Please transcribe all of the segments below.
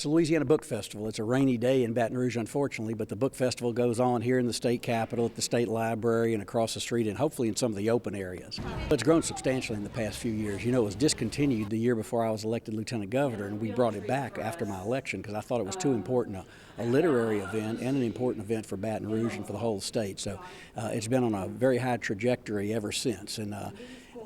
It's a Louisiana Book Festival. It's a rainy day in Baton Rouge, unfortunately, but the book festival goes on here in the state capitol, at the state library, and across the street, and hopefully in some of the open areas. It's grown substantially in the past few years. You know, it was discontinued the year before I was elected lieutenant governor, and we brought it back after my election because I thought it was too important a literary event and an important event for Baton Rouge and for the whole state. So it's been on a very high trajectory ever since. And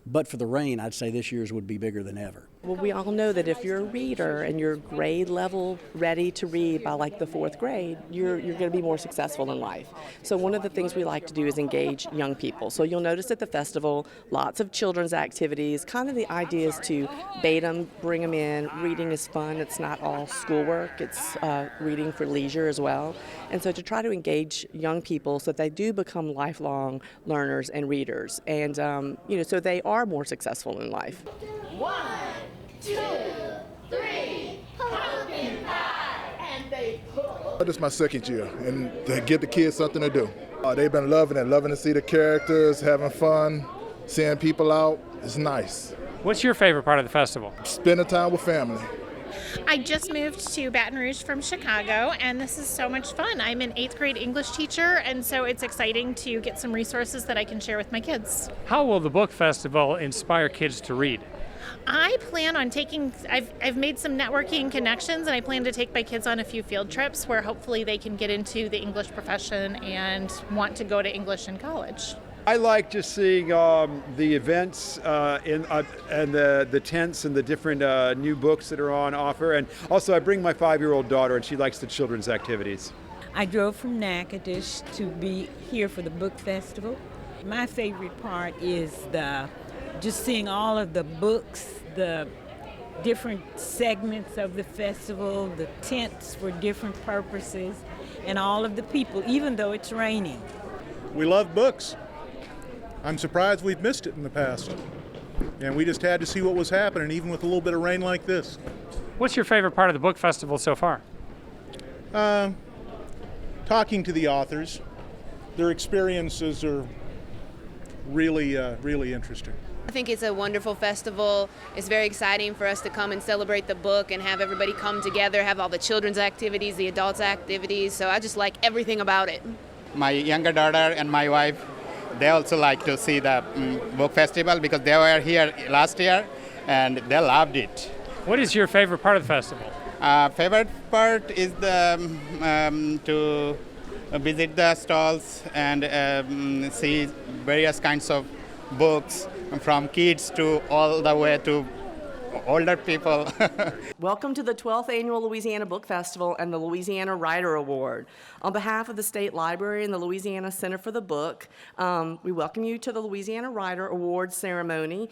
but for the rain, I'd say this year's would be bigger than ever. Well, we all know that if you're a reader and you're grade level ready to read by like the fourth grade, you're going to be more successful in life. So one of the things we like to do is engage young people. So you'll notice at the festival, lots of children's activities. Kind of the idea is to bait them, bring them in. Reading is fun. It's not all schoolwork. It's reading for leisure as well. And so to try to engage young people so that they do become lifelong learners and readers. And, so they are more successful in life. 1, 2, 3, pumpkin pie, and they pull. This is my second year, and to give the kids something to do. They've been loving to see the characters, having fun, seeing people out. It's nice. What's your favorite part of the festival? Spending time with family. I just moved to Baton Rouge from Chicago, and this is so much fun. I'm an 8th grade English teacher, and so it's exciting to get some resources that I can share with my kids. How will the book festival inspire kids to read? I plan on I've made some networking connections, and I plan to take my kids on a few field trips where hopefully they can get into the English profession and want to go to English in college. I like just seeing the events and the tents and the different new books that are on offer. And also I bring my 5-year-old daughter, and she likes the children's activities. I drove from Natchitoches to be here for the book festival. My favorite part is just seeing all of the books, the different segments of the festival, the tents for different purposes, and all of the people, even though it's raining. We love books. I'm surprised we've missed it in the past. And we just had to see what was happening, even with a little bit of rain like this. What's your favorite part of the book festival so far? Talking to the authors. Their experiences are really interesting. I think it's a wonderful festival. It's very exciting for us to come and celebrate the book and have everybody come together, have all the children's activities, the adults' activities. So I just like everything about it. My younger daughter and my wife, they also like to see the book festival because they were here last year and they loved it. What is your favorite part of the festival? Favorite part is to visit the stalls and see various kinds of books from kids to all the way to older people. Welcome to the 12th Annual Louisiana Book Festival and the Louisiana Writer Award. On behalf of the State Library and the Louisiana Center for the Book, we welcome you to the Louisiana Writer Award ceremony,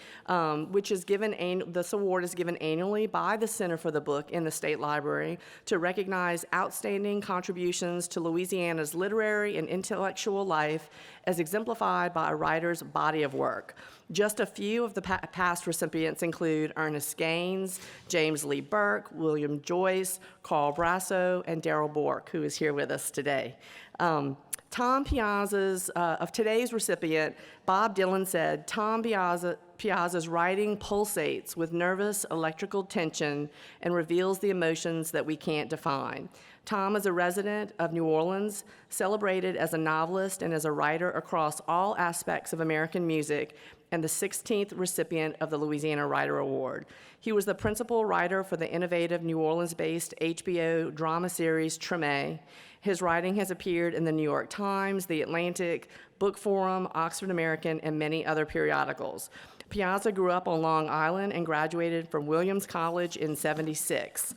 which is this award is given annually by the Center for the Book in the State Library to recognize outstanding contributions to Louisiana's literary and intellectual life as exemplified by a writer's body of work. Just a few of the past recipients include Ernest Gaines, James Lee Burke, William Joyce, Carl Brasso, and Darrell Bork, who is here with us today. Tom Piazza's, of today's recipient, Bob Dylan said, Tom Piazza's writing pulsates with nervous electrical tension and reveals the emotions that we can't define. Tom is a resident of New Orleans, celebrated as a novelist and as a writer across all aspects of American music, and the 16th recipient of the Louisiana Writer Award. He was the principal writer for the innovative New Orleans-based HBO drama series Treme. His writing has appeared in the New York Times, The Atlantic, Book Forum, Oxford American, and many other periodicals. Piazza grew up on Long Island and graduated from Williams College in '76.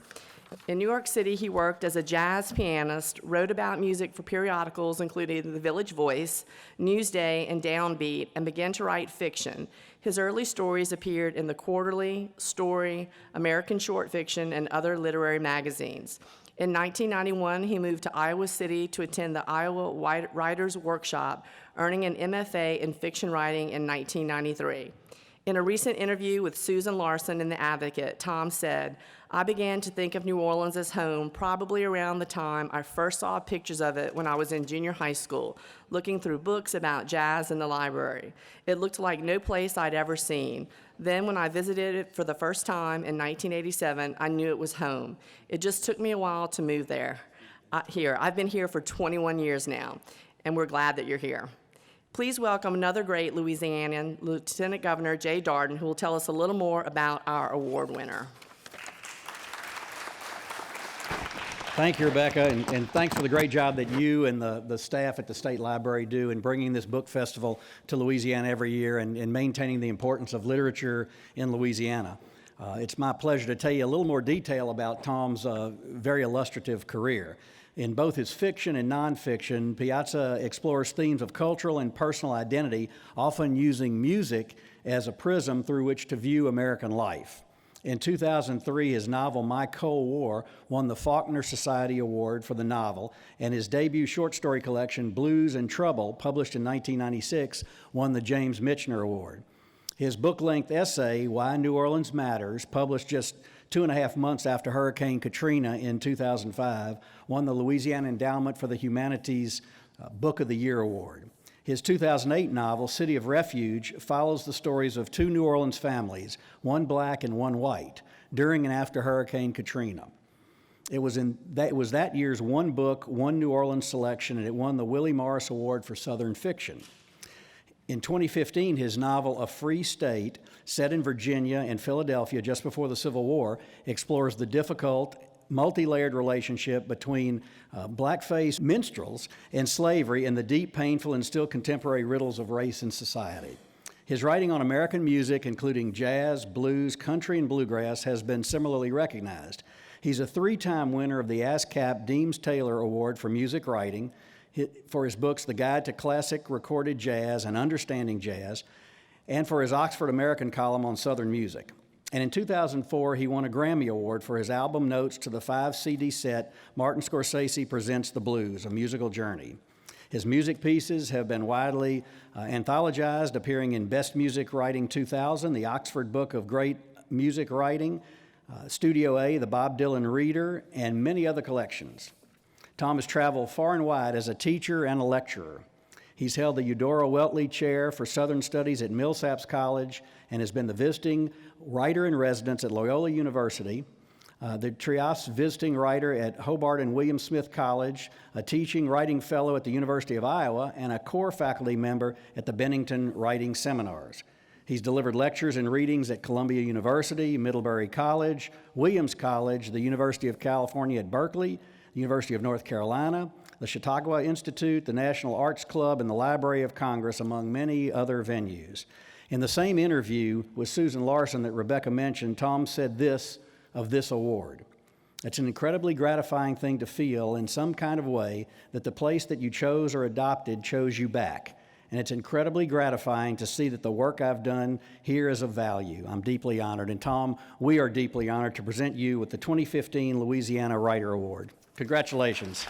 In New York City, he worked as a jazz pianist, wrote about music for periodicals including The Village Voice, Newsday, and Downbeat, and began to write fiction. His early stories appeared in The Quarterly, Story, American Short Fiction, and other literary magazines. In 1991, he moved to Iowa City to attend the Iowa Writers Workshop, earning an MFA in fiction writing in 1993. In a recent interview with Susan Larson in The Advocate, Tom said, "I began to think of New Orleans as home probably around the time I first saw pictures of it when I was in junior high school, looking through books about jazz in the library. It looked like no place I'd ever seen. Then when I visited it for the first time in 1987, I knew it was home. It just took me a while to move there. I've been here for 21 years now, and we're glad that you're here." Please welcome another great Louisianian, Lieutenant Governor Jay Darden, who will tell us a little more about our award winner. Thank you, Rebecca, and thanks for the great job that you and the staff at the State Library do in bringing this book festival to Louisiana every year and maintaining the importance of literature in Louisiana. It's my pleasure to tell you a little more detail about Tom's very illustrative career. In both his fiction and nonfiction, Piazza explores themes of cultural and personal identity, often using music as a prism through which to view American life. In 2003, his novel My Cold War won the Faulkner Society Award for the novel, and his debut short story collection, Blues and Trouble, published in 1996, won the James Michener Award. His book-length essay, Why New Orleans Matters, published just 2.5 months after Hurricane Katrina in 2005, won the Louisiana Endowment for the Humanities Book of the Year Award. His 2008 novel, City of Refuge, follows the stories of two New Orleans families, one black and one white, during and after Hurricane Katrina. It was that year's One Book, One New Orleans selection, and it won the Willie Morris Award for Southern Fiction. In 2015, his novel, A Free State, set in Virginia and Philadelphia just before the Civil War, explores the difficult, multi-layered relationship between blackface minstrels and slavery and the deep, painful, and still contemporary riddles of race and society. His writing on American music, including jazz, blues, country, and bluegrass, has been similarly recognized. He's a 3-time winner of the ASCAP Deems-Taylor Award for Music Writing, for his books The Guide to Classic Recorded Jazz and Understanding Jazz, and for his Oxford American column on Southern music. And in 2004, he won a Grammy Award for his album notes to the 5-CD set Martin Scorsese Presents the Blues, A Musical Journey. His music pieces have been widely anthologized, appearing in Best Music Writing 2000, the Oxford Book of Great Music Writing, Studio A, the Bob Dylan Reader, and many other collections. Tom has traveled far and wide as a teacher and a lecturer. He's held the Eudora Weltley Chair for Southern Studies at Millsaps College and has been the visiting writer-in-residence at Loyola University, the Trias Visiting Writer at Hobart and William Smith College, a teaching writing fellow at the University of Iowa, and a core faculty member at the Bennington Writing Seminars. He's delivered lectures and readings at Columbia University, Middlebury College, Williams College, the University of California at Berkeley, the University of North Carolina, the Chautauqua Institute, the National Arts Club, and the Library of Congress, among many other venues. In the same interview with Susan Larson that Rebecca mentioned, Tom said this of this award: "It's an incredibly gratifying thing to feel in some kind of way that the place that you chose or adopted chose you back. And it's incredibly gratifying to see that the work I've done here is of value. I'm deeply honored." And Tom, we are deeply honored to present you with the 2015 Louisiana Writer Award. Congratulations.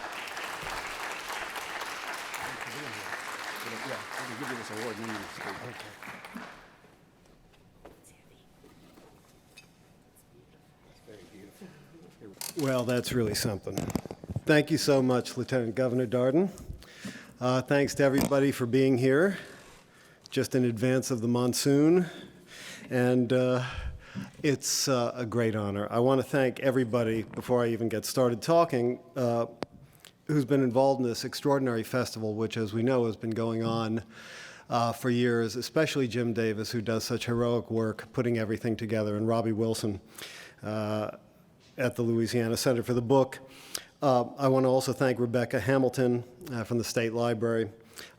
Well, that's really something. Thank you so much, Lieutenant Governor Darden. Thanks to everybody for being here, just in advance of the monsoon. And it's a great honor. I want to thank everybody, before I even get started talking, who's been involved in this extraordinary festival, which, as we know, has been going on for years, especially Jim Davis, who does such heroic work putting everything together, and Robbie Wilson at the Louisiana Center for the Book. I want to also thank Rebecca Hamilton from the State Library,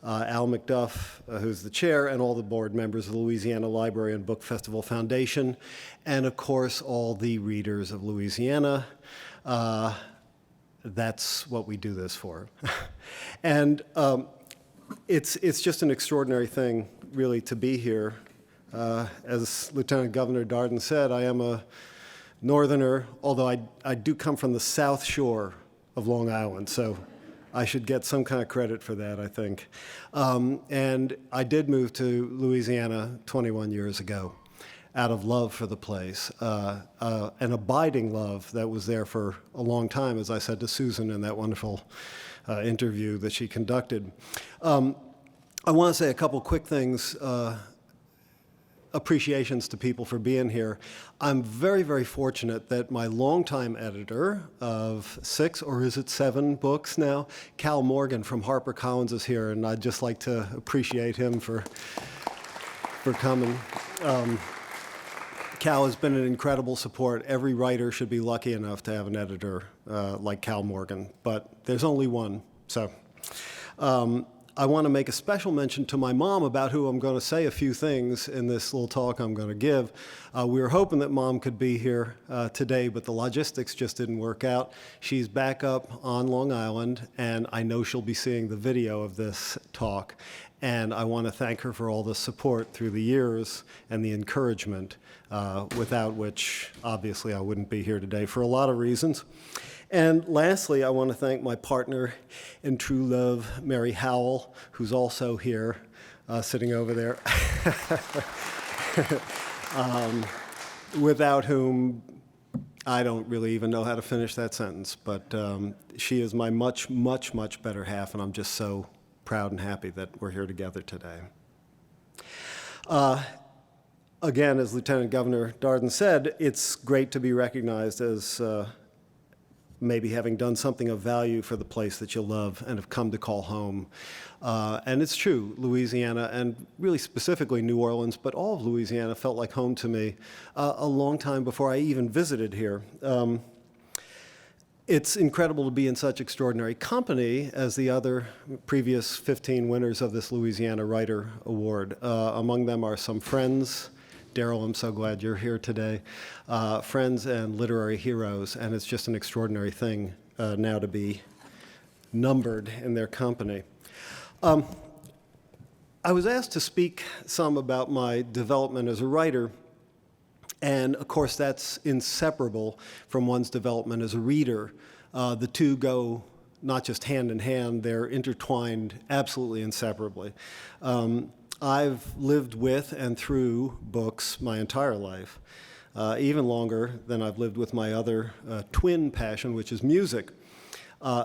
Al McDuff, who's the chair, and all the board members of the Louisiana Library and Book Festival Foundation, and of course all the readers of Louisiana. That's what we do this for. And it's just an extraordinary thing, really, to be here. As Lieutenant Governor Darden said, I am a Northerner, although I do come from the South Shore of Long Island, so I should get some kind of credit for that, I think. And I did move to Louisiana 21 years ago. out of love for the place, an abiding love that was there for a long time, as I said to Susan in that wonderful interview that she conducted. I want to say a couple quick things, appreciations to people for being here. I'm very, very fortunate that my longtime editor of 6, or is it 7 books now, Cal Morgan from HarperCollins is here, and I'd just like to appreciate him for coming. Cal has been an incredible support. Every writer should be lucky enough to have an editor like Cal Morgan, but there's only one. So I want to make a special mention to my mom, about who I'm going to say a few things in this little talk I'm going to give. We were hoping that Mom could be here today, but the logistics just didn't work out. She's back up on Long Island, and I know she'll be seeing the video of this talk. And I want to thank her for all the support through the years and the encouragement, without which, obviously, I wouldn't be here today for a lot of reasons. And lastly, I want to thank my partner in true love, Mary Howell, who's also here, sitting over there, without whom I don't really even know how to finish that sentence. But she is my much, much, much better half, and I'm just so proud and happy that we're here together today. Again, as Lieutenant Governor Darden said, it's great to be recognized as maybe having done something of value for the place that you love and have come to call home. And it's true, Louisiana, and really specifically New Orleans, but all of Louisiana felt like home to me a long time before I even visited here. It's incredible to be in such extraordinary company as the other previous 15 winners of this Louisiana Writer Award. Among them are some friends. Daryl, I'm so glad you're here today. Friends and literary heroes, and it's just an extraordinary thing now to be numbered in their company. I was asked to speak some about my development as a writer, and of course that's inseparable from one's development as a reader. The two go not just hand in hand, they're intertwined absolutely inseparably. I've lived with and through books my entire life, even longer than I've lived with my other twin passion, which is music.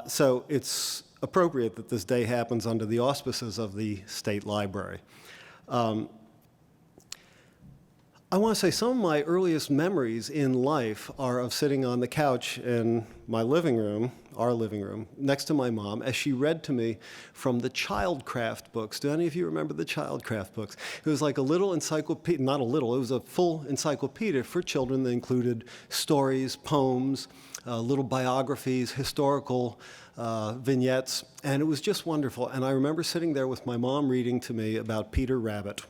So it's appropriate that this day happens under the auspices of the State Library. I want to say some of my earliest memories in life are of sitting on the couch in my living room, our living room, next to my mom as she read to me from the Childcraft books. Do any of you remember the Childcraft books? It was like a little encyclopedia, not a little, it was a full encyclopedia for children that included stories, poems, little biographies, historical vignettes, and it was just wonderful. And I remember sitting there with my mom reading to me about Peter Rabbit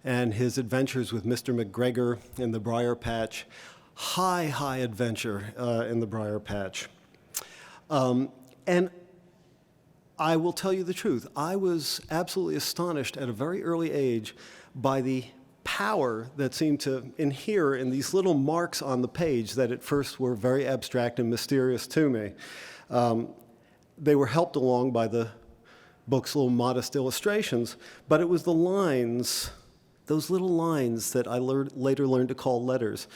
and his adventures with Mr. McGregor in the Briar Patch. High adventure in the Briar Patch. And I will tell you the truth, I was absolutely astonished at a very early age by the power that seemed to inhere in these little marks on the page that at first were very abstract and mysterious to me. They were helped along by the book's little modest illustrations, but it was the lines, those little lines that I later learned to call letters,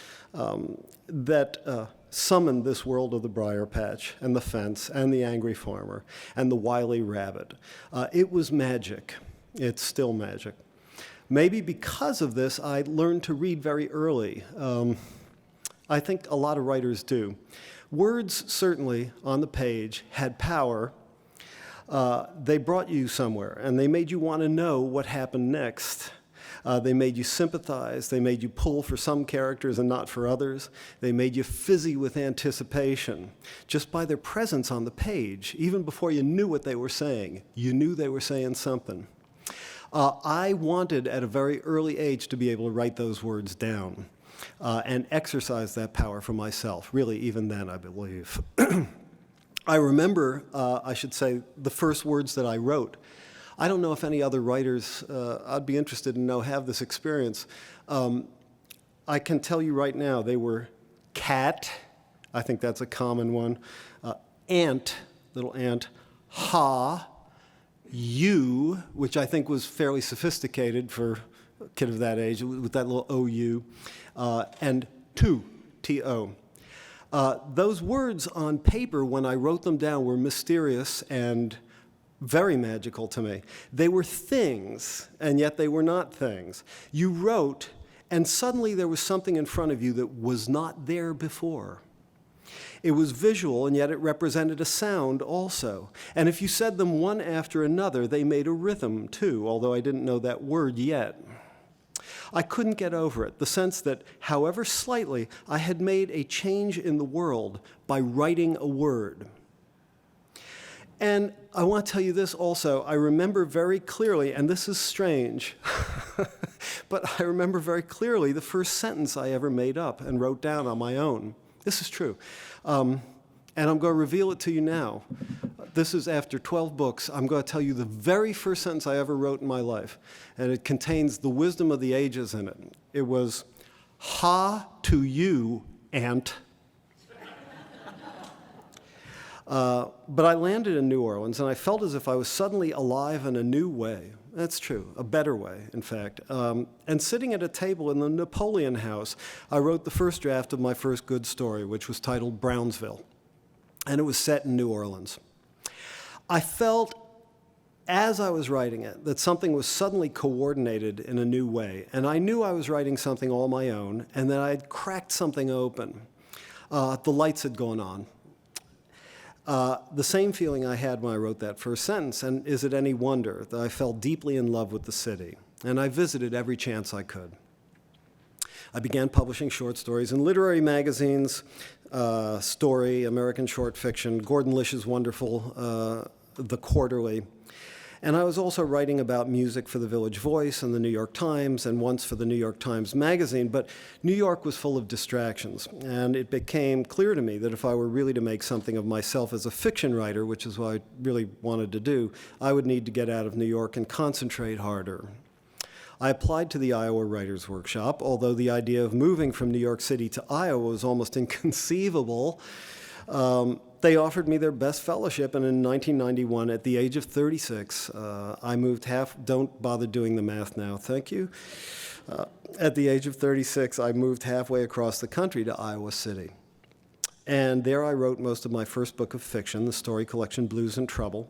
that summoned this world of the Briar Patch and the fence and the angry farmer and the wily rabbit. It was magic. It's still magic. Maybe because of this, I learned to read very early. I think a lot of writers do. Words, certainly, on the page had power. They brought you somewhere, and they made you want to know what happened next. They made you sympathize. They made you pull for some characters and not for others. They made you fizzy with anticipation. Just by their presence on the page, even before you knew what they were saying, you knew they were saying something. I wanted at a very early age to be able to write those words down and exercise that power for myself, really even then, I believe. I remember, I should say, the first words that I wrote. I don't know if any other writers, I'd be interested to know, have this experience. I can tell you right now, they were cat, I think that's a common one, ant, little ant, ha, you, which I think was fairly sophisticated for kid of that age, with that little OU, and to, T-O. Those words on paper, when I wrote them down, were mysterious and very magical to me. They were things, and yet they were not things. You wrote, and suddenly there was something in front of you that was not there before. It was visual, and yet it represented a sound also. And if you said them one after another, they made a rhythm too, although I didn't know that word yet. I couldn't get over it, the sense that, however slightly, I had made a change in the world by writing a word. And I want to tell you this also. I remember very clearly, and this is strange, but I remember very clearly the first sentence I ever made up and wrote down on my own. This is true. And I'm going to reveal it to you now. This is after 12 books. I'm going to tell you the very first sentence I ever wrote in my life, and it contains the wisdom of the ages in it. It was, "Ha to you, Aunt." But I landed in New Orleans, and I felt as if I was suddenly alive in a new way. That's true, a better way, in fact. And sitting at a table in the Napoleon House, I wrote the first draft of my first good story, which was titled Brownsville, and it was set in New Orleans. I felt, as I was writing it, that something was suddenly coordinated in a new way, and I knew I was writing something all my own, and that I had cracked something open. The lights had gone on. The same feeling I had when I wrote that first sentence, and is it any wonder that I fell deeply in love with the city, and I visited every chance I could. I began publishing short stories in literary magazines, Story, American Short Fiction, Gordon Lish's wonderful The Quarterly, and I was also writing about music for the Village Voice and the New York Times, and once for the New York Times Magazine. But New York was full of distractions, and it became clear to me that if I were really to make something of myself as a fiction writer, which is what I really wanted to do, I would need to get out of New York and concentrate harder. I applied to the Iowa Writers Workshop, although the idea of moving from New York City to Iowa was almost inconceivable. They offered me their best fellowship, and in 1991, at the age of 36, I moved don't bother doing the math now, thank you. At the age of 36, I moved halfway across the country to Iowa City. And there I wrote most of my first book of fiction, the story collection Blues and Trouble.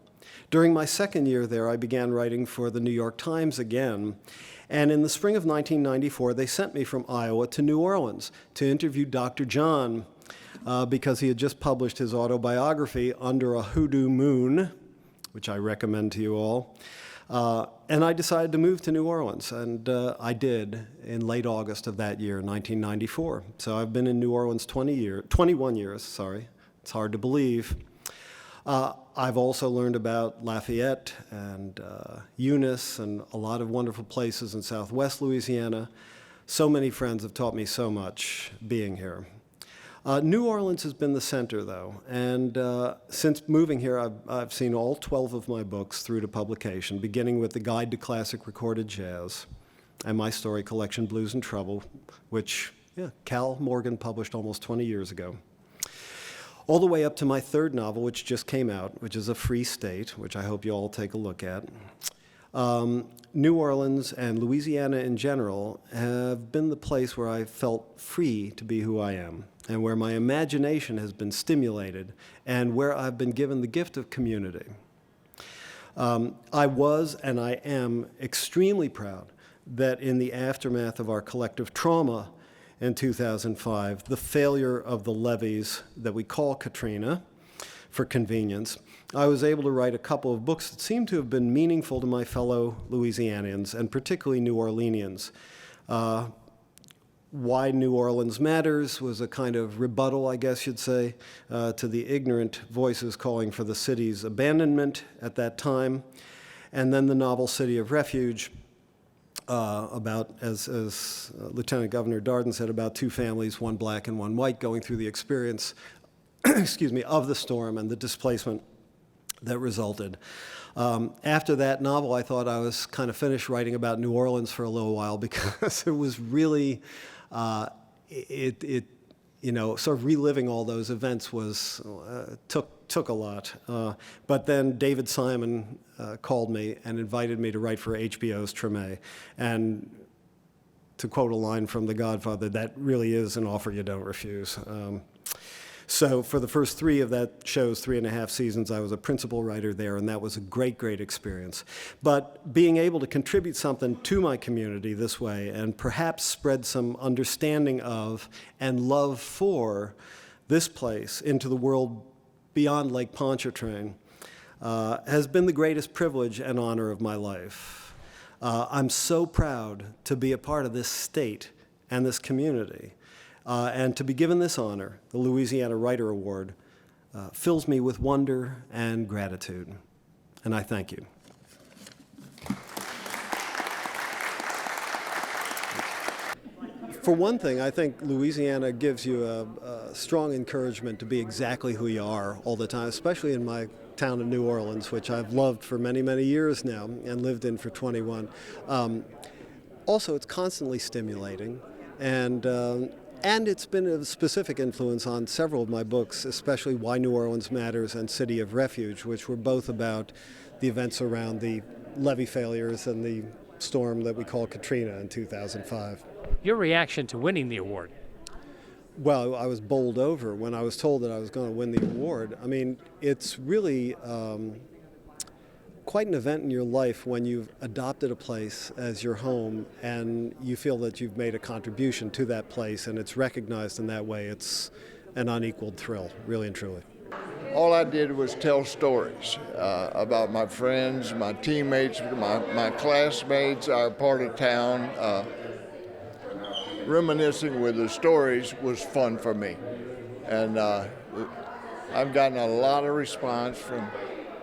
During my second year there, I began writing for the New York Times again. And in the spring of 1994, they sent me from Iowa to New Orleans to interview Dr. John, because he had just published his autobiography, Under a Hoodoo Moon, which I recommend to you all. And I decided to move to New Orleans, and I did in late August of that year, 1994. So I've been in New Orleans 21 years, sorry. It's hard to believe. I've also learned about Lafayette and Eunice and a lot of wonderful places in Southwest Louisiana. So many friends have taught me so much being here. New Orleans has been the center, though, and since moving here, I've seen all 12 of my books through to publication, beginning with The Guide to Classic Recorded Jazz and my story collection, Blues and Trouble, which Cal Morgan published almost 20 years ago, all the way up to my third novel, which just came out, which is A Free State, which I hope you all take a look at. New Orleans and Louisiana in general have been the place where I felt free to be who I am, and where my imagination has been stimulated, and where I've been given the gift of community. I was and I am extremely proud that in the aftermath of our collective trauma in 2005, the failure of the levees that we call Katrina, for convenience, I was able to write a couple of books that seemed to have been meaningful to my fellow Louisianians, and particularly New Orleanians. Why New Orleans Matters was a kind of rebuttal, I guess you'd say, to the ignorant voices calling for the city's abandonment at that time. And then the novel City of Refuge, about, as Lieutenant Governor Darden said, about two families, one black and one white, going through the experience of the storm and the displacement that resulted. After that novel, I thought I was kind of finished writing about New Orleans for a little while, because it was really, sort of reliving all those events was took a lot. But then David Simon called me and invited me to write for HBO's Treme, and to quote a line from The Godfather, that really is an offer you don't refuse. So for the first 3 of that show's 3.5 seasons, I was a principal writer there, and that was a great, great experience. But being able to contribute something to my community this way and perhaps spread some understanding of and love for this place into the world beyond Lake Pontchartrain has been the greatest privilege and honor of my life. I'm so proud to be a part of this state and this community. And to be given this honor, the Louisiana Writer Award, fills me with wonder and gratitude. And I thank you. For one thing, I think Louisiana gives you a strong encouragement to be exactly who you are all the time, especially in my town of New Orleans, which I've loved for many, many years now and lived in for 21. Also, it's constantly stimulating, and it's been a specific influence on several of my books, especially Why New Orleans Matters and City of Refuge, which were both about the events around the levee failures and the storm that we call Katrina in 2005. Your reaction to winning the award? Well, I was bowled over when I was told that I was going to win the award. I mean, it's really quite an event in your life when you've adopted a place as your home and you feel that you've made a contribution to that place and it's recognized in that way. It's an unequaled thrill, really and truly. All I did was tell stories about my friends, my teammates, my classmates, our part of town. Reminiscing with the stories was fun for me. And I've gotten a lot of response from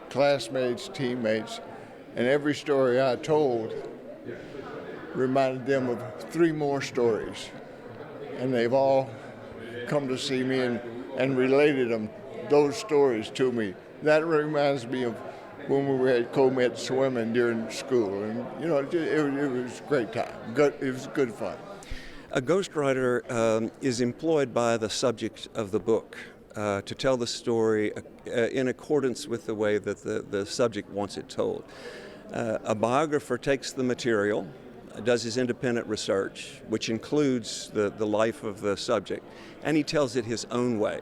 classmates, teammates, and every story I told reminded them of 3 more stories. And they've all come to see me and related those stories to me. That reminds me of when we were at co-med swimming during school. And, you know, it was a great time. It was good fun. A ghostwriter is employed by the subject of the book to tell the story in accordance with the way that the subject wants it told. A biographer takes the material, does his independent research, which includes the life of the subject, and he tells it his own way.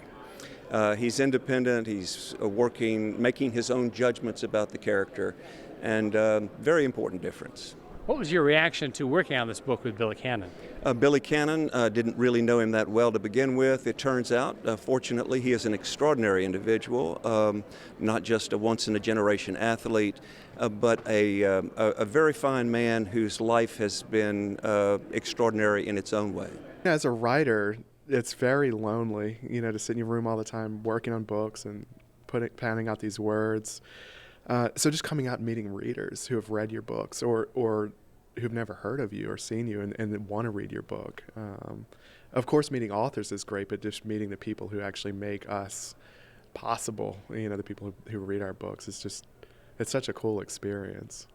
He's independent, he's making his own judgments about the character, and very important difference. What was your reaction to working on this book with Billy Cannon? Billy Cannon, didn't really know him that well to begin with. It turns out, fortunately, he is an extraordinary individual, not just a once-in-a-generation athlete, but a very fine man whose life has been extraordinary in its own way. As a writer, it's very lonely, you know, to sit in your room all the time working on books and pounding out these words. So just coming out and meeting readers who have read your books or who've never heard of you or seen you and want to read your book. Of course, meeting authors is great, but just meeting the people who actually make us possible, you know, the people who read our books, it's such a cool experience.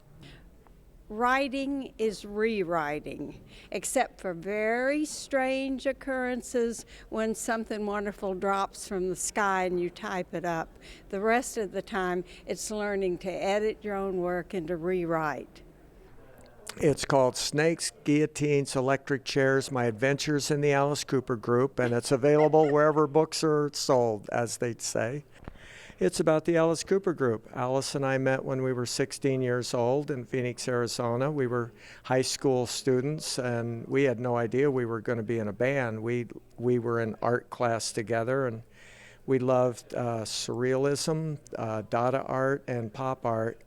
Writing is rewriting, except for very strange occurrences when something wonderful drops from the sky and you type it up. The rest of the time, it's learning to edit your own work and to rewrite. It's called Snakes, Guillotines, Electric Chairs, My Adventures in the Alice Cooper Group, and it's available wherever books are sold, as they say. It's about the Alice Cooper Group. Alice and I met when we were 16 years old in Phoenix, Arizona. We were high school students, and we had no idea we were going to be in a band. We were in art class together, and we loved surrealism, Dada art, and pop art.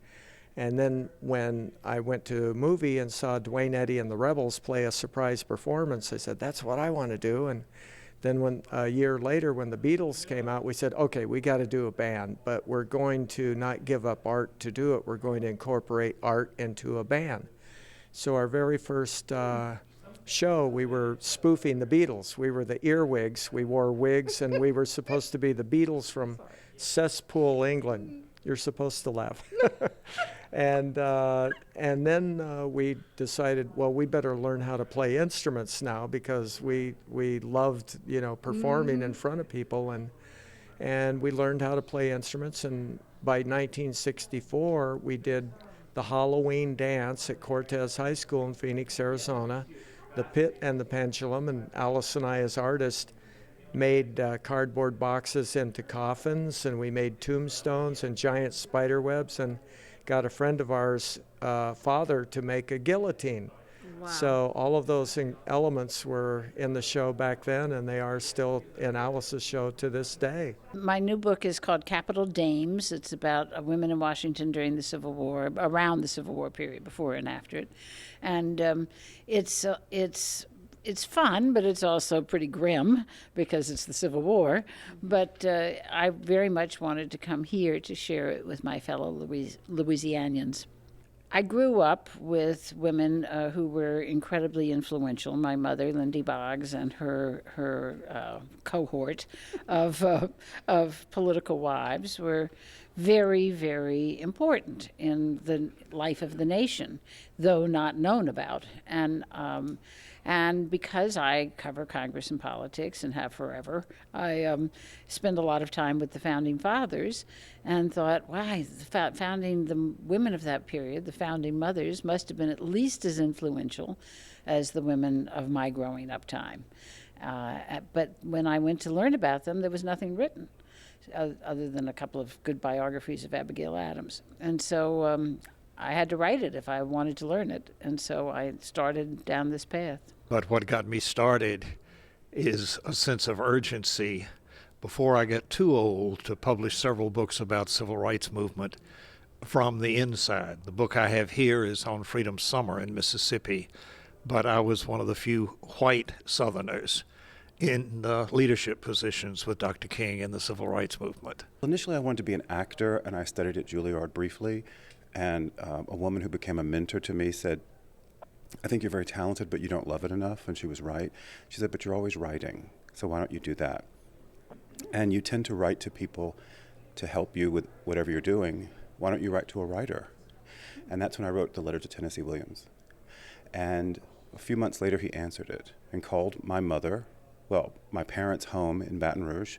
And then when I went to a movie and saw Dwayne Eddy and the Rebels play a surprise performance, I said, that's what I want to do. And then a year later, when the Beatles came out, we said, okay, we got to do a band, but we're going to not give up art to do it. We're going to incorporate art into a band. So our very first show, we were spoofing the Beatles. We were the earwigs. We wore wigs, and we were supposed to be the Beatles from Cesspool, England. You're supposed to laugh. And then we decided, well, we better learn how to play instruments now, because we loved, you know, performing in front of people, and we learned how to play instruments. And by 1964, we did the Halloween dance at Cortez High School in Phoenix, Arizona. The Pit and the Pendulum, and Alice and I, as artists, made cardboard boxes into coffins, and we made tombstones and giant spider webs, and got a friend of ours, father, to make a guillotine. Wow. So all of those elements were in the show back then, and they are still in Alice's show to this day. My new book is called Capital Dames. It's about women in Washington during the Civil War, around the Civil War period, before and after it. And it's fun, but it's also pretty grim because it's the Civil War. But I very much wanted to come here to share it with my fellow Louisianians. I grew up with women who were incredibly influential. My mother, Lindy Boggs, and her cohort of political wives were very, very important in the life of the nation, though not known about. And because I cover Congress and politics and have forever, I spend a lot of time with the Founding Fathers and thought, wow, the women of that period, the Founding Mothers, must have been at least as influential as the women of my growing up time. But when I went to learn about them, there was nothing written other than a couple of good biographies of Abigail Adams. And so I had to write it if I wanted to learn it. And so I started down this path. But what got me started is a sense of urgency before I get too old to publish several books about civil rights movement from the inside. The book I have here is on Freedom Summer in Mississippi, but I was one of the few white Southerners in the leadership positions with Dr. King in the civil rights movement. Initially, I wanted to be an actor, and I studied at Juilliard briefly, and a woman who became a mentor to me said, I think you're very talented, but you don't love it enough, and she was right. She said, but you're always writing, so why don't you do that? And you tend to write to people to help you with whatever you're doing. Why don't you write to a writer? And that's when I wrote the letter to Tennessee Williams. And a few months later, he answered it and called my mother, my parents' home in Baton Rouge,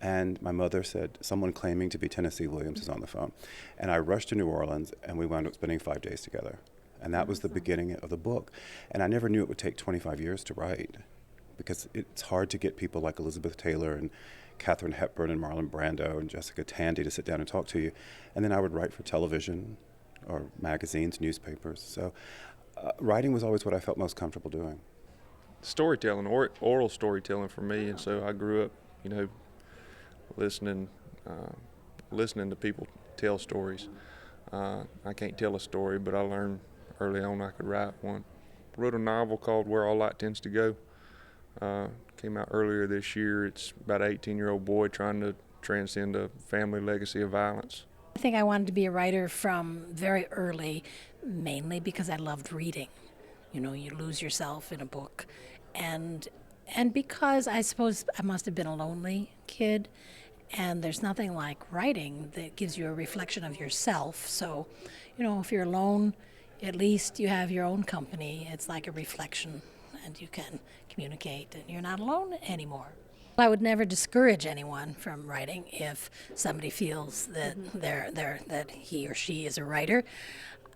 and my mother said, someone claiming to be Tennessee Williams is on the phone. And I rushed to New Orleans, and we wound up spending 5 days together. And that was the beginning of the book. And I never knew it would take 25 years to write, because it's hard to get people like Elizabeth Taylor and Katharine Hepburn and Marlon Brando and Jessica Tandy to sit down and talk to you. And then I would write for television or magazines, newspapers. So writing was always what I felt most comfortable doing. Storytelling, oral storytelling for me, and so I grew up, listening to people tell stories. I can't tell a story, but I learned early on I could write one. Wrote a novel called Where All Light Tends to Go. Came out earlier this year. It's about an 18-year-old boy trying to transcend a family legacy of violence. I think I wanted to be a writer from very early, mainly because I loved reading. You lose yourself in a book. And because I suppose I must have been a lonely kid, and there's nothing like writing that gives you a reflection of yourself. So, if you're alone, at least you have your own company. It's like a reflection, and you can communicate, and you're not alone anymore. I would never discourage anyone from writing if somebody feels that that he or she is a writer.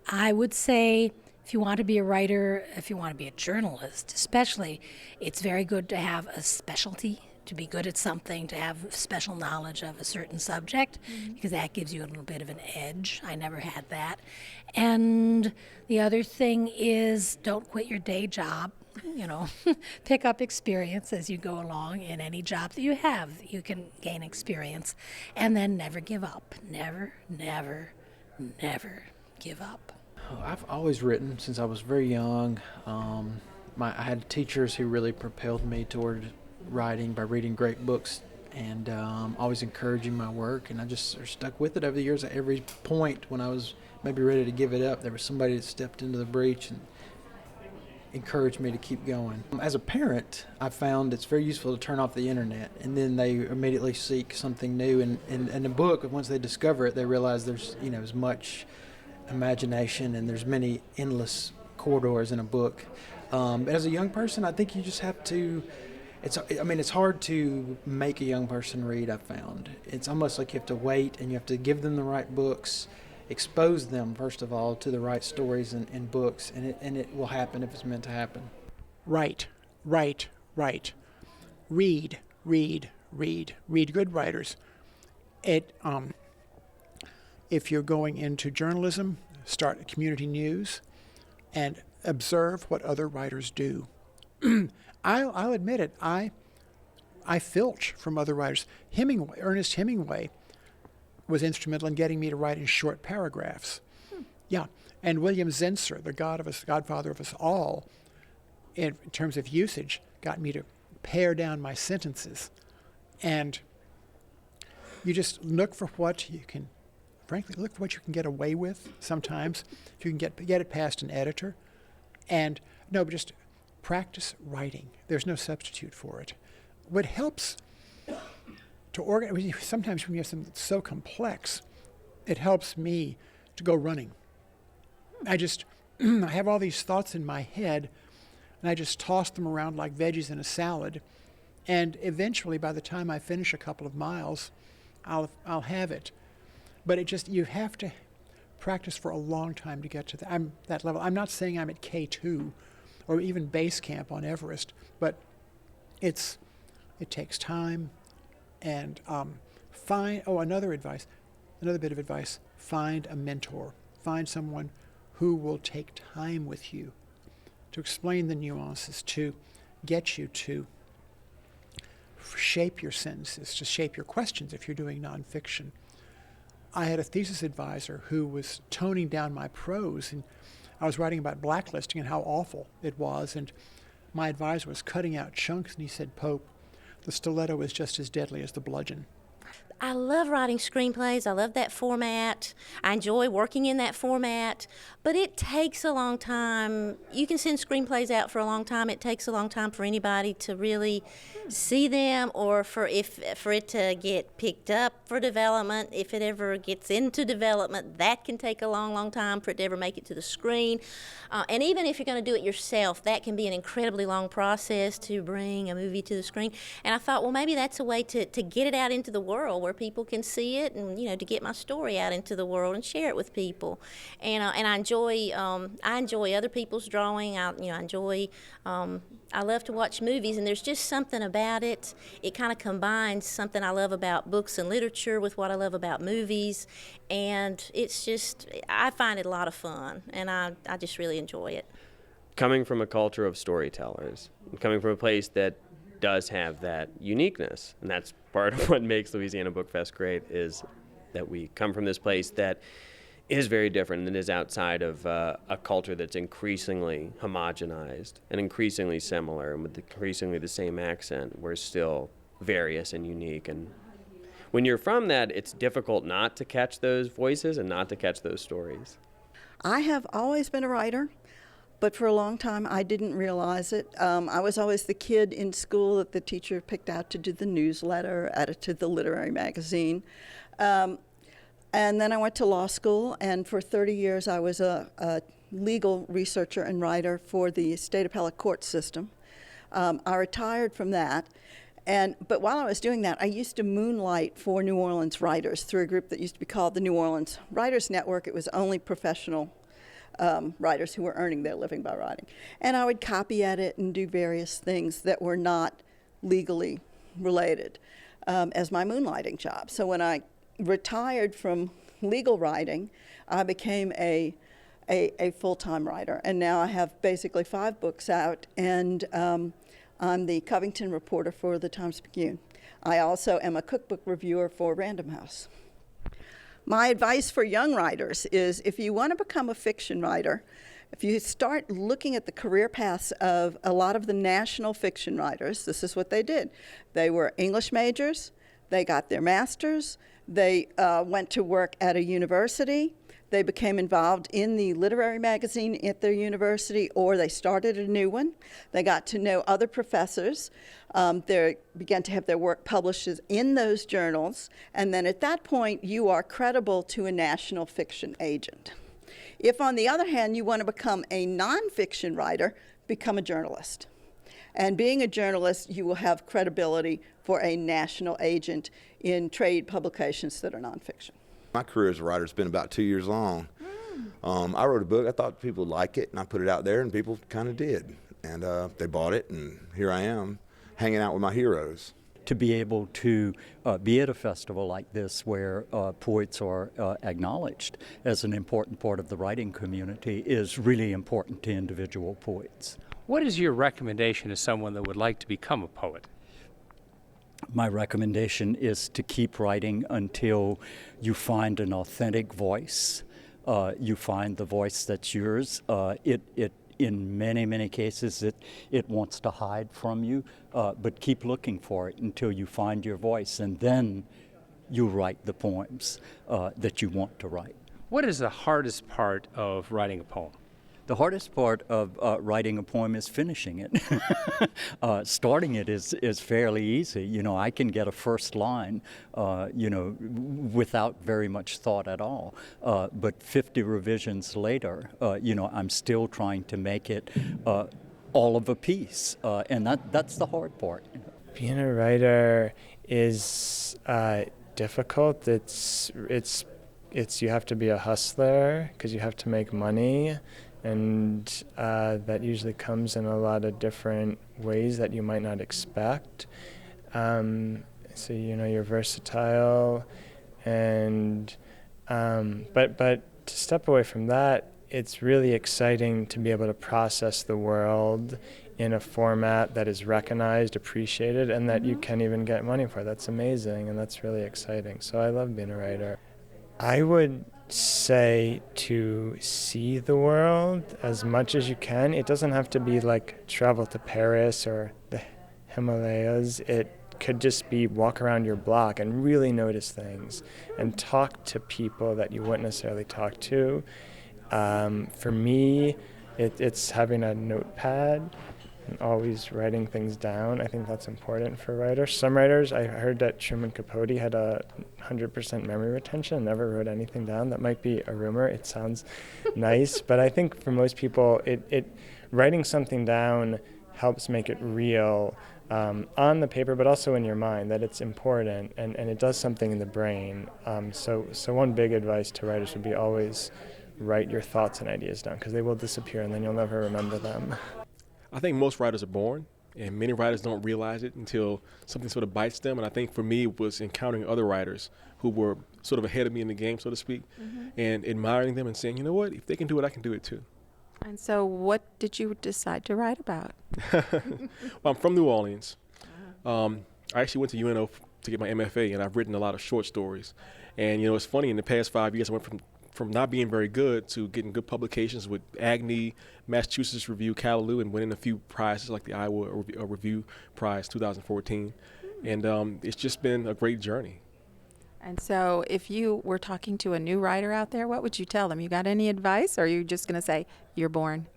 I would say, if you want to be a writer, if you want to be a journalist especially, it's very good to have a specialty, to be good at something, to have special knowledge of a certain subject, because that gives you a little bit of an edge. I never had that. And the other thing is, don't quit your day job. Pick up experience as you go along in any job that you have. You can gain experience. And then never give up. Never, never, never give up. I've always written since I was very young. I had teachers who really propelled me toward writing by reading great books and always encouraging my work, and I just sort of stuck with it over the years. At every point when I was maybe ready to give it up, there was somebody that stepped into the breach and encouraged me to keep going. As a parent, I found it's very useful to turn off the internet, and then they immediately seek something new. And a book, once they discover it, they realize there's as much imagination and there's many endless corridors in a book. As a young person, I think you just have to. It's hard to make a young person read, I've found. It's almost like you have to wait, and you have to give them the right books, expose them, first of all, to the right stories and books, and it will happen if it's meant to happen. write, write, write. Read, read, read. Read good writers. If you're going into journalism, start community news and observe what other writers do. I'll admit it, I filch from other writers. Ernest Hemingway was instrumental in getting me to write in short paragraphs. Yeah, and William Zinsser, the godfather of us all, in terms of usage, got me to pare down my sentences. And you just look for what you can, frankly, look for what you can get away with sometimes, if you can get it past an editor. And but just practice writing. There's no substitute for it. What helps to organize, sometimes when you have something that's so complex, it helps me to go running. I have all these thoughts in my head, and I just toss them around like veggies in a salad. And eventually, by the time I finish a couple of miles, I'll have it. But you have to practice for a long time to get to that level. I'm not saying I'm at K2 or even base camp on Everest, but it takes time. And another bit of advice, find a mentor. Find someone who will take time with you to explain the nuances, to get you to shape your sentences, to shape your questions if you're doing nonfiction. I had a thesis advisor who was toning down my prose, and I was writing about blacklisting and how awful it was, and my advisor was cutting out chunks, and he said, "Pope, the stiletto is just as deadly as the bludgeon." I love writing screenplays. I love that format. I enjoy working in that format, but it takes a long time. You can send screenplays out for a long time. It takes a long time for anybody to really see them, or for it to get picked up for development. If it ever gets into development, that can take a long, long time for it to ever make it to the screen. And even if you're going to do it yourself, that can be an incredibly long process to bring a movie to the screen. And I thought, well, maybe that's a way to get it out into the world where people can see it, and to get my story out into the world and share it with people. And I enjoy other people's drawing. I love to watch movies, and there's just something about it. It kind of combines something I love about books and literature with what I love about movies, and I find it a lot of fun, and I just really enjoy it. Coming from a culture of storytellers, coming from a place that does have that uniqueness, and that's part of what makes Louisiana Book Fest great, is that we come from this place that is very different and is outside of a culture that's increasingly homogenized and increasingly similar, and with increasingly the same accent. We're still various and unique, and when you're from that, it's difficult not to catch those voices and not to catch those stories. I have always been a writer, but for a long time I didn't realize it. I was always the kid in school that the teacher picked out to do the newsletter, added to the literary magazine. And then I went to law school, and for 30 years I was a legal researcher and writer for the state appellate court system. I retired from that, but while I was doing that, I used to moonlight for New Orleans writers through a group that used to be called the New Orleans Writers Network. It was only professional writers who were earning their living by writing. And I would copy edit and do various things that were not legally related as my moonlighting job. So when I retired from legal writing, I became a full-time writer, and now I have basically 5 books out, and I'm the Covington reporter for the Times-Picayune. I also am a cookbook reviewer for Random House. My advice for young writers is, if you want to become a fiction writer, if you start looking at the career paths of a lot of the national fiction writers, this is what they did. They were English majors, they got their masters, they went to work at a university, they became involved in the literary magazine at their university, or they started a new one. They got to know other professors. They began to have their work published in those journals, and then at that point you are credible to a national fiction agent. If, on the other hand, you want to become a nonfiction writer, become a journalist. And being a journalist, you will have credibility for a national agent in trade publications that are nonfiction. My career as a writer has been about 2 years long. I wrote a book. I thought people would like it, and I put it out there, and people kind of did. And they bought it, and here I am, hanging out with my heroes. To be able to be at a festival like this where poets are acknowledged as an important part of the writing community is really important to individual poets. What is your recommendation to someone that would like to become a poet? My recommendation is to keep writing until you find an authentic voice. You find the voice that's yours. In many, many cases, it wants to hide from you, but keep looking for it until you find your voice, and then you write the poems that you want to write. What is the hardest part of writing a poem? The hardest part of writing a poem is finishing it. Starting it is fairly easy. You know, I can get a first line, without very much thought at all. But 50 revisions later, I'm still trying to make it all of a piece, and that's the hard part. Being a writer is difficult. It's you have to be a hustler because you have to make money. And that usually comes in a lot of different ways that you might not expect. So you're versatile, and but to step away from that, it's really exciting to be able to process the world in a format that is recognized, appreciated, and that you can even get money for. That's amazing, and that's really exciting. So I love being a writer. I would say to see the world as much as you can. It doesn't have to be like travel to Paris or the Himalayas. It could just be walk around your block and really notice things and talk to people that you wouldn't necessarily talk to. For me, it's having a notepad and always writing things down. I think that's important for writers. Some writers, I heard that Truman Capote had 100% memory retention, never wrote anything down. That might be a rumor. It sounds nice, but I think for most people, writing something down helps make it real on the paper, but also in your mind, that it's important, and it does something in the brain. So one big advice to writers would be always write your thoughts and ideas down, because they will disappear and then you'll never remember them. I think most writers are born, and many writers don't realize it until something sort of bites them. And I think for me, it was encountering other writers who were sort of ahead of me in the game, so to speak, and admiring them and saying, you know what, if they can do it, I can do it too. And so what did you decide to write about? Well, I'm from New Orleans. I actually went to UNO to get my MFA, and I've written a lot of short stories. And, it's funny, in the past 5 years, I went from not being very good to getting good publications with Agni, Massachusetts Review, Callaloo, and winning a few prizes like the Iowa Review Prize 2014. And it's just been a great journey. And so if you were talking to a new writer out there, what would you tell them? You got any advice, or are you just going to say, you're born?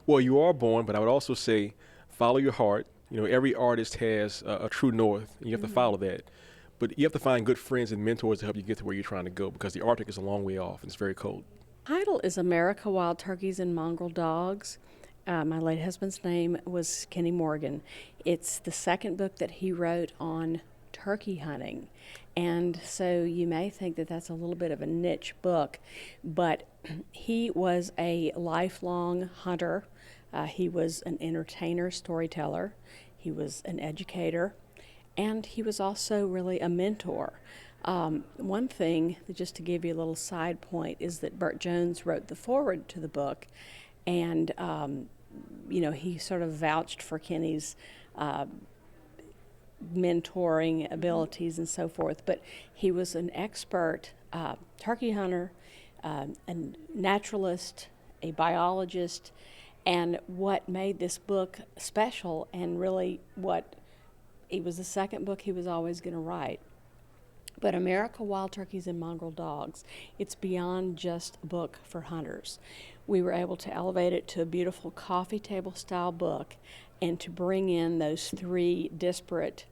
Well, you are born, but I would also say follow your heart. Every artist has a true north, and you have to follow that. But you have to find good friends and mentors to help you get to where you're trying to go, because the Arctic is a long way off and it's very cold. Title is America, Wild Turkeys and Mongrel Dogs. My late husband's name was Kenny Morgan. It's the second book that he wrote on turkey hunting. And so you may think that that's a little bit of a niche book, but he was a lifelong hunter. He was an entertainer, storyteller. He was an educator. And he was also really a mentor. One thing, just to give you a little side point, is that Burt Jones wrote the foreword to the book, and he sort of vouched for Kenny's mentoring abilities and so forth. But he was an expert turkey hunter, a naturalist, a biologist, and what made this book special, and really it was the second book he was always going to write. But America, Wild Turkeys and Mongrel Dogs, it's beyond just a book for hunters. We were able to elevate it to a beautiful coffee table style book, and to bring in those three disparate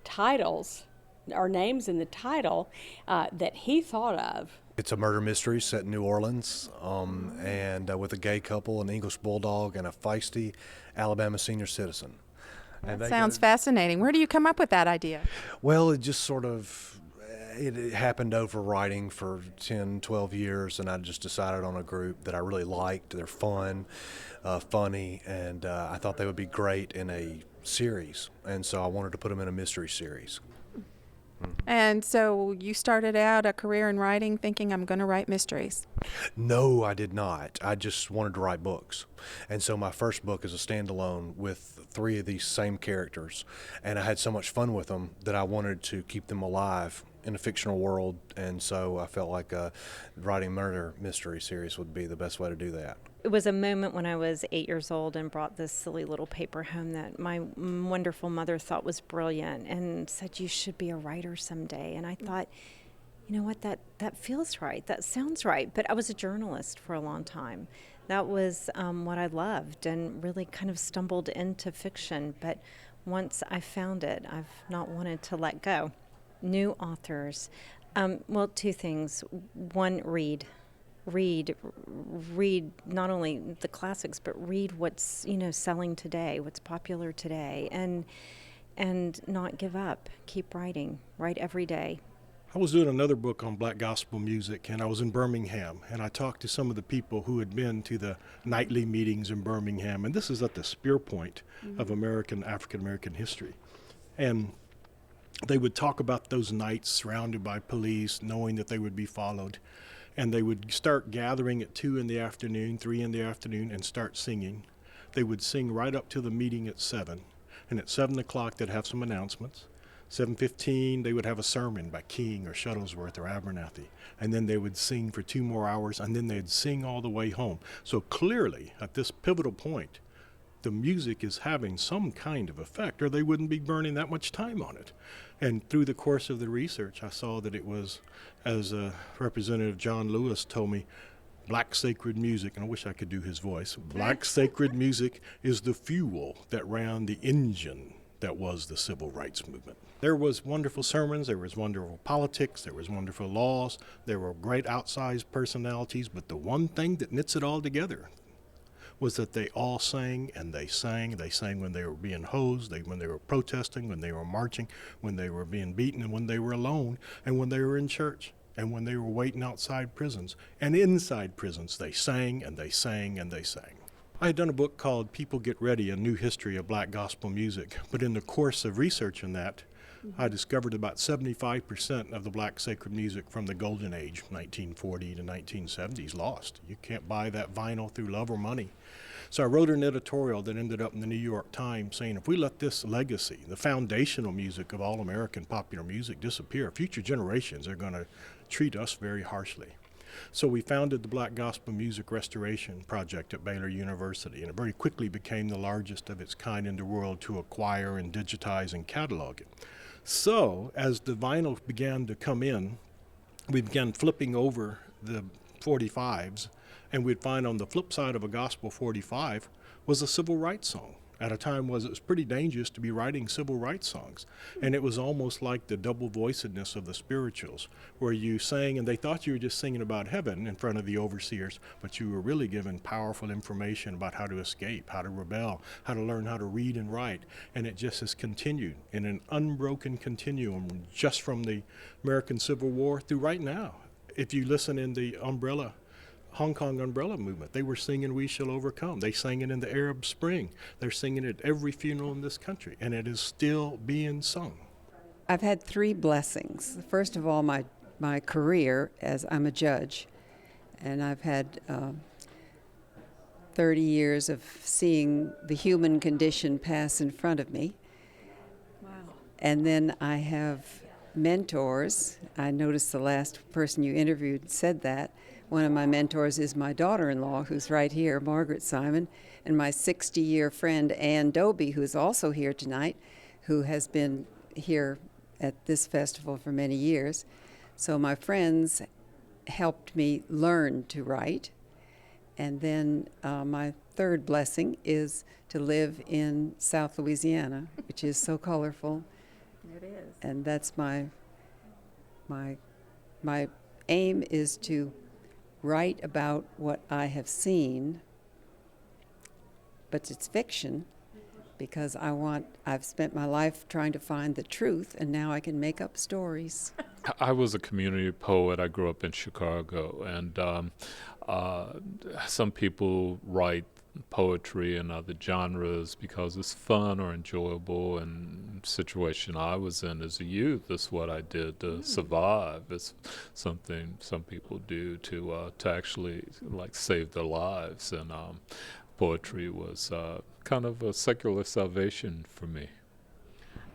titles, or names in the title, that he thought of. It's a murder mystery set in New Orleans, and with a gay couple, an English bulldog, and a feisty Alabama senior citizen. That sounds fascinating. Where do you come up with that idea? Well, it just sort of it happened over writing for 10, 12 years, and I just decided on a group that I really liked. They're fun, funny, and I thought they would be great in a series, and so I wanted to put them in a mystery series. And so you started out a career in writing thinking, I'm going to write mysteries. No, I did not. I just wanted to write books. And so my first book is a standalone with 3 of these same characters. And I had so much fun with them that I wanted to keep them alive in a fictional world. And so I felt like writing a murder mystery series would be the best way to do that. It was a moment when I was 8 years old and brought this silly little paper home that my wonderful mother thought was brilliant and said, you should be a writer someday. And I thought, you know what, that feels right. That sounds right. But I was a journalist for a long time. That was what I loved and really kind of stumbled into fiction. But once I found it, I've not wanted to let go. New authors. Well, 2 things. One, read not only the classics, but read what's selling today, what's popular today, and not give up. Keep writing. Write every day. I was doing another book on black gospel music, and I was in Birmingham, and I talked to some of the people who had been to the nightly meetings in Birmingham, and this is at the spear point of African American history. And they would talk about those nights surrounded by police, knowing that they would be followed. And they would start gathering at 2 in the afternoon, 3 in the afternoon, and start singing. They would sing right up to the meeting at 7. And at 7 o'clock, they'd have some announcements. 7:15, they would have a sermon by King or Shuttlesworth or Abernathy. And then they would sing for 2 more hours, and then they'd sing all the way home. So clearly, at this pivotal point, the music is having some kind of effect, or they wouldn't be burning that much time on it. And through the course of the research, I saw that it was, as Representative John Lewis told me, black sacred music, and I wish I could do his voice, black sacred music is the fuel that ran the engine that was the civil rights movement. There was wonderful sermons, there was wonderful politics, there was wonderful laws, there were great outsized personalities, but the one thing that knits it all together was that they all sang, and they sang. They sang when they were being hosed, when they were protesting, when they were marching, when they were being beaten, and when they were alone, and when they were in church, and when they were waiting outside prisons. And inside prisons, they sang, and they sang, and they sang. I had done a book called People Get Ready, A New History of Black Gospel Music, but in the course of researching that, I discovered about 75% of the black sacred music from the golden age, 1940 to 1970, is lost. You can't buy that vinyl through love or money. So I wrote an editorial that ended up in the New York Times saying, if we let this legacy, the foundational music of all American popular music, disappear, future generations are going to treat us very harshly. So we founded the Black Gospel Music Restoration Project at Baylor University, and it very quickly became the largest of its kind in the world to acquire and digitize and catalog it. So as the vinyl began to come in, we began flipping over the 45s, and we'd find on the flip side of a gospel 45 was a civil rights song. At a time it was pretty dangerous to be writing civil rights songs. And it was almost like the double-voicedness of the spirituals, where you sang and they thought you were just singing about heaven in front of the overseers, but you were really given powerful information about how to escape, how to rebel, how to learn how to read and write. And it just has continued in an unbroken continuum just from the American Civil War through right now. If you listen in the Hong Kong umbrella movement, they were singing We Shall Overcome. They sang it in the Arab Spring. They're singing it at every funeral in this country, and it is still being sung. I've had 3 blessings. First of all, my career, as I'm a judge, and I've had 30 years of seeing the human condition pass in front of me. Wow. And then I have mentors. I noticed the last person you interviewed said that. One of my mentors is my daughter-in-law, who's right here, Margaret Simon, and my 60-year friend, Ann Doby, who's also here tonight, who has been here at this festival for many years. So my friends helped me learn to write. And then my third blessing is to live in South Louisiana, which is so colorful. It is. And that's my aim is to write about what I have seen, but it's fiction because I've spent my life trying to find the truth, and now I can make up stories. I was a community poet. I grew up in Chicago, and some people write poetry in other genres because it's fun or enjoyable. And situation I was in as a youth, that's what I did to survive. It's something some people do to actually like save their lives, and poetry was kind of a secular salvation for me.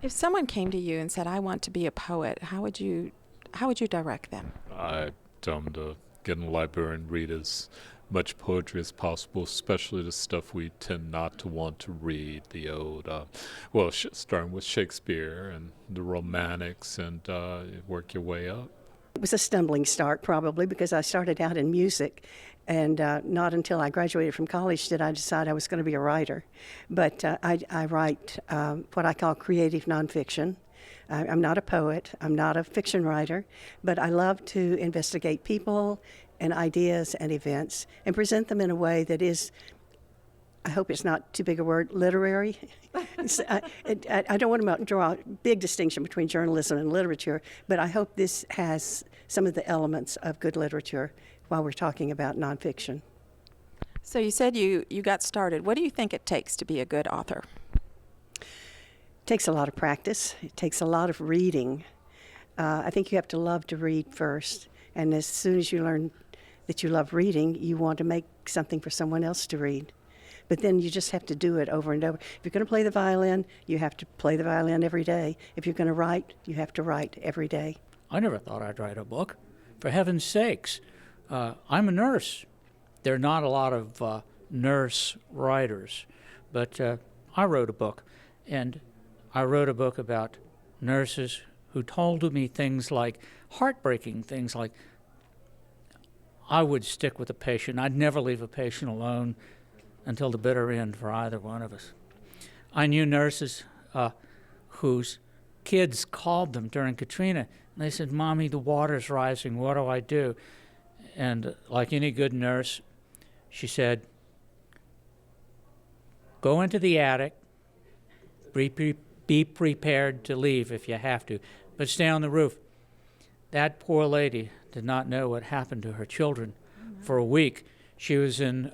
If someone came to you and said, "I want to be a poet," how would you direct them? I tell them to get in the library and read as much poetry as possible, especially the stuff we tend not to want to read, the old, starting with Shakespeare and the Romantics, and work your way up. It was a stumbling start, probably, because I started out in music, and not until I graduated from college did I decide I was going to be a writer. But I write what I call creative nonfiction. I'm not a poet, I'm not a fiction writer, but I love to investigate people and ideas and events and present them in a way that is, I hope it's not too big a word, literary. I don't want to draw a big distinction between journalism and literature, but I hope this has some of the elements of good literature while we're talking about nonfiction. So you said you got started. What do you think it takes to be a good author? It takes a lot of practice. It takes a lot of reading. I think you have to love to read first, and as soon as you learn that you love reading, you want to make something for someone else to read. But then you just have to do it over and over. If you're going to play the violin, you have to play the violin every day. If you're going to write, you have to write every day. I never thought I'd write a book. For heaven's sakes, I'm a nurse. There are not a lot of nurse writers, but I wrote a book, and I wrote a book about nurses who told me things like, heartbreaking things like, I would stick with a patient. I'd never leave a patient alone until the bitter end for either one of us. I knew nurses whose kids called them during Katrina, and they said, "Mommy, the water's rising. What do I do?" And like any good nurse, she said, "Go into the attic, be prepared to leave if you have to, but stay on the roof." That poor lady did not know what happened to her children for a week. She was in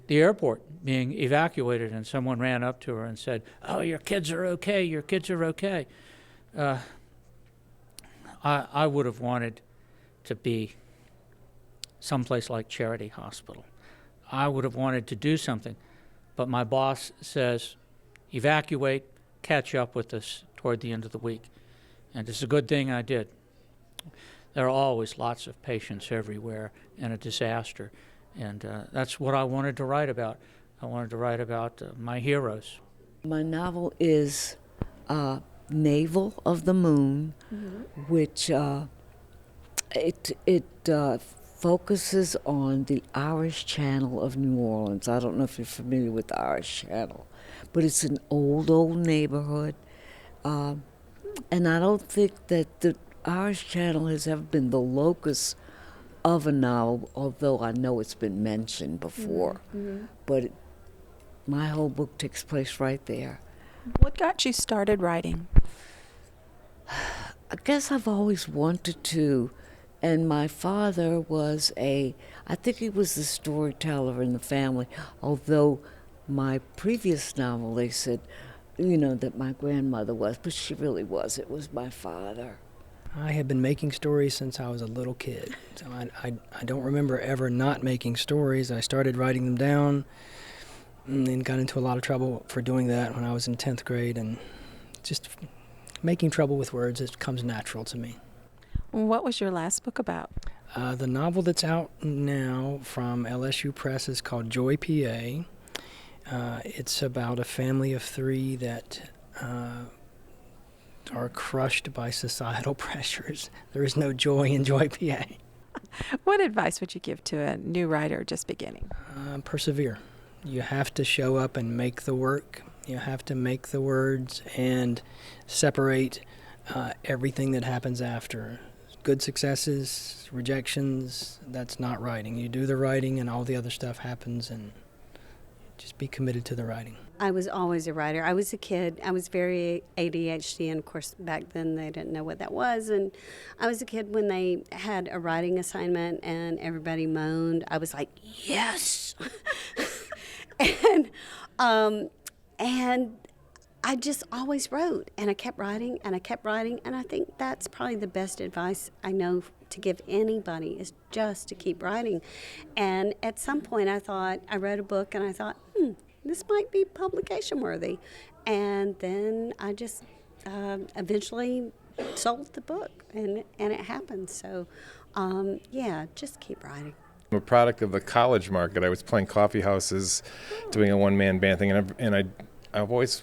the airport being evacuated, and someone ran up to her and said, "Oh, your kids are okay, your kids are okay." I would have wanted to be someplace like Charity Hospital. I would have wanted to do something, but my boss says, evacuate, catch up with us toward the end of the week. And it's a good thing I did. There are always lots of patients everywhere and a disaster. And that's what I wanted to write about. I wanted to write about my heroes. My novel is Navel of the Moon, which it focuses on the Irish Channel of New Orleans. I don't know if you're familiar with the Irish Channel, but it's an old neighborhood. And I don't think that the Irish Channel has ever been the locus of a novel, although I know it's been mentioned before. But my whole book takes place right there. What got you started writing? I guess I've always wanted to. And my father was I think he was the storyteller in the family, although my previous novel, they said, that my grandmother was, but she really was. It was my father. I have been making stories since I was a little kid. So I don't remember ever not making stories. I started writing them down and then got into a lot of trouble for doing that when I was in 10th grade. And just making trouble with words, it comes natural to me. What was your last book about? The novel that's out now from LSU Press is called Joy, PA. It's about a family of 3 that are crushed by societal pressures. There is no joy in Joy, PA. What advice would you give to a new writer just beginning? Persevere. You have to show up and make the work. You have to make the words and separate everything that happens after. Good successes, rejections, that's not writing. You do the writing and all the other stuff happens, and just be committed to the writing. I was always a writer. I was a kid. I was very ADHD, and of course, back then they didn't know what that was. And I was a kid when they had a writing assignment and everybody moaned. I was like, yes! and I just always wrote, and I kept writing, and I kept writing, and I think that's probably the best advice I know to give anybody is just to keep writing. And at some point I wrote a book, and I thought, this might be publication worthy. And then I just eventually sold the book, and it happened. So, just keep writing. I'm a product of the college market. I was playing coffee houses, doing a one-man band thing, and I've always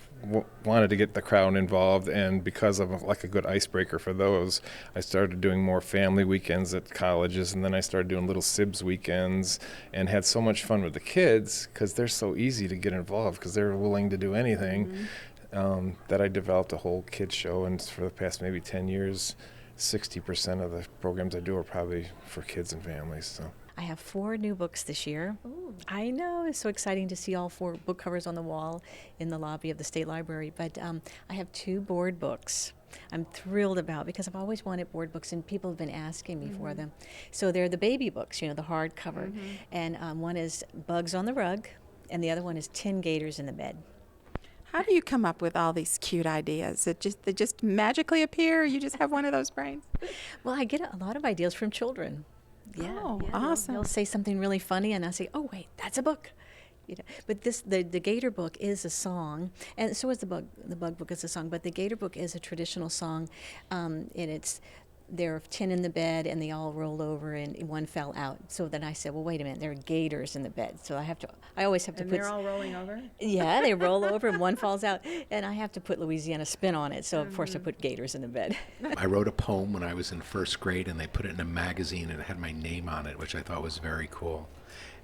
wanted to get the crowd involved, and because of like a good icebreaker for those, I started doing more family weekends at colleges, and then I started doing little SIBS weekends, and had so much fun with the kids because they're so easy to get involved because they're willing to do anything, that I developed a whole kids show, and for the past maybe 10 years, 60% of the programs I do are probably for kids and families. So. I have 4 new books this year. Ooh. I know, it's so exciting to see all 4 book covers on the wall in the lobby of the State Library, but I have 2 board books I'm thrilled about because I've always wanted board books and people have been asking me for them. So they're the baby books, the hardcover, and one is Bugs on the Rug and the other one is 10 Gators in the Bed. How do you come up with all these cute ideas? They just magically appear? You just have one of those brains? Well, I get a lot of ideas from children. Yeah, awesome. They'll say something really funny, and I say, "Oh, wait, that's a book." But the Gator book is a song, and so is the Bug book is a song. But the Gator book is a traditional song, and there are 10 in the bed, and they all rolled over, and one fell out. So then I said, "Well, wait a minute, there are gators in the bed." So I always have to put. And they're all rolling over. Yeah, they roll over, and one falls out, and I have to put Louisiana spin on it. So of course I put gators in the bed. I wrote a poem when I was in first grade, and they put it in a magazine, and it had my name on it, which I thought was very cool.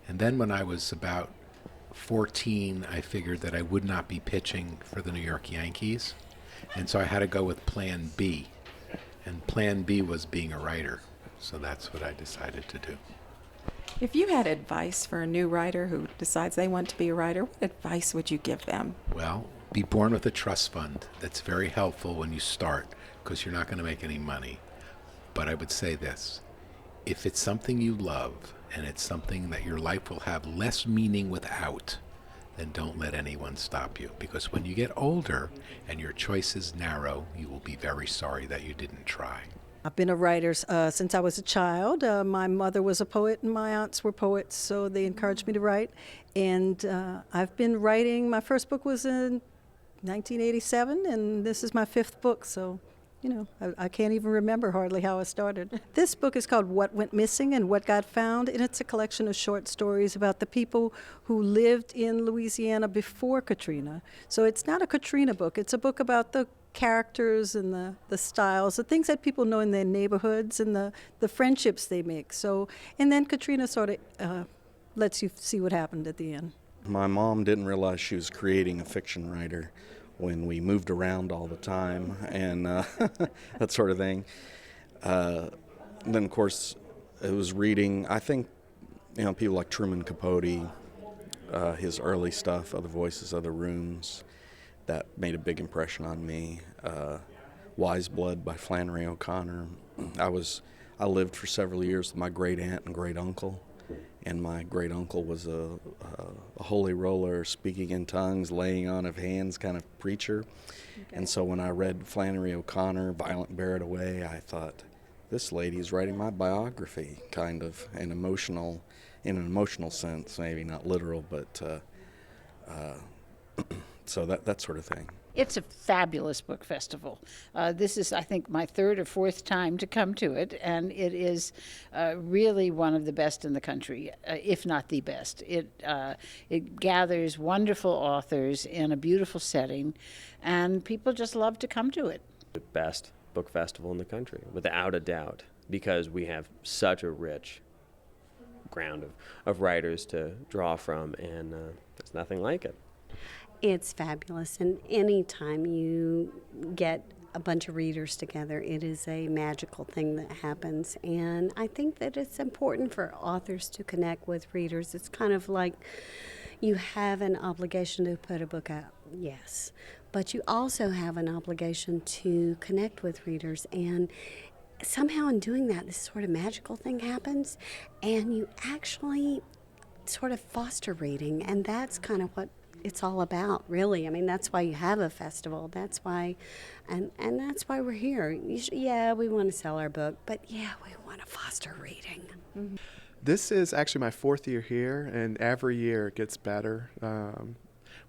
And then when I was about 14, I figured that I would not be pitching for the New York Yankees, and so I had to go with Plan B. And Plan B was being a writer, so that's what I decided to do. If you had advice for a new writer who decides they want to be a writer, what advice would you give them? Well, be born with a trust fund. That's very helpful when you start, because you're not going to make any money. But I would say this: if it's something you love, and it's something that your life will have less meaning without, then don't let anyone stop you. Because when you get older and your choices narrow, you will be very sorry that you didn't try. I've been a writer since I was a child. My mother was a poet and my aunts were poets, so they encouraged me to write. And I've been writing. My first book was in 1987, and this is my 5th book, so I can't even remember hardly how I started. This book is called What Went Missing and What Got Found, and it's a collection of short stories about the people who lived in Louisiana before Katrina. So it's not a Katrina book. It's a book about the characters and the styles, the things that people know in their neighborhoods and the friendships they make. So, and then Katrina sort of lets you see what happened at the end. My mom didn't realize she was creating a fiction writer when we moved around all the time and that sort of thing. Then, of course, it was reading, I think, people like Truman Capote, his early stuff, Other Voices, Other Rooms, that made a big impression on me. Wise Blood by Flannery O'Connor. I lived for several years with my great aunt and great uncle. And my great uncle was a holy roller, speaking in tongues, laying on of hands kind of preacher. Okay. And so when I read Flannery O'Connor, Violent Bear It Away, I thought, this lady's writing my biography, kind of, in an emotional sense, maybe not literal, but so that sort of thing. It's a fabulous book festival. This is, I think, my 3rd or 4th time to come to it, and it is really one of the best in the country, if not the best. It gathers wonderful authors in a beautiful setting, and people just love to come to it. The best book festival in the country, without a doubt, because we have such a rich ground of writers to draw from, and there's nothing like it. It's fabulous, and anytime you get a bunch of readers together, it is a magical thing that happens. And I think that it's important for authors to connect with readers. It's kind of like, You have an obligation to put a book out, yes, but you also have an obligation to connect with readers, and somehow in doing that, this sort of magical thing happens, and you actually sort of foster reading, and that's kind of what it's all about, really. I mean, that's why you have a festival. That's why, and that's why we're here. Yeah, we want to sell our book, but yeah, we want to foster reading. Mm-hmm. This is actually my 4th year here, and every year it gets better.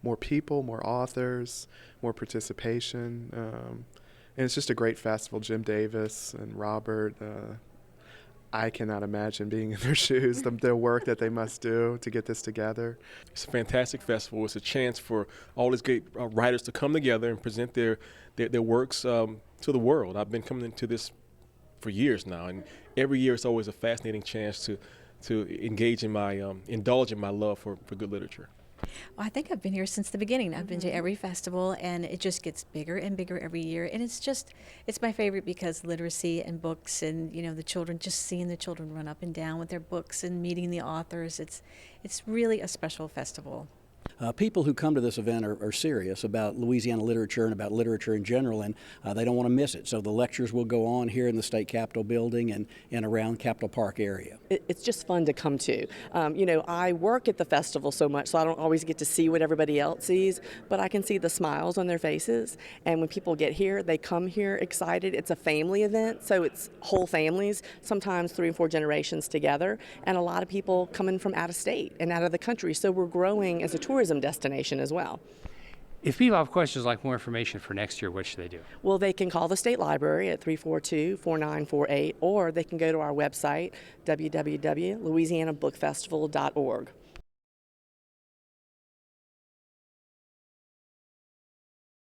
More people, more authors, more participation, and it's just a great festival. Jim Davis and Robert, I cannot imagine being in their shoes, the work that they must do to get this together. It's a fantastic festival. It's a chance for all these great writers to come together and present their works to the world. I've been coming into this for years now, and every year it's always a fascinating chance to engage in my, indulge in my love for good literature. Well, I think I've been here since the beginning. I've been to every festival, and it just gets bigger and bigger every year. And it's my favorite because literacy and books and, the children, just seeing the children run up and down with their books and meeting the authors. It's really a special festival. People who come to this event are serious about Louisiana literature and about literature in general, and they don't want to miss it. So the lectures will go on here in the State Capitol building and around Capitol Park area. It's just fun to come to. I work at the festival so much, so I don't always get to see what everybody else sees, but I can see the smiles on their faces. And when people get here, they come here excited. It's a family event, so it's whole families, sometimes 3 and 4 generations together, and a lot of people coming from out of state and out of the country. So we're growing as a tourism destination as well. If people have questions like more information for next year, what should they do? Well, they can call the State Library at 342-4948, or they can go to our website, www.louisianabookfestival.org.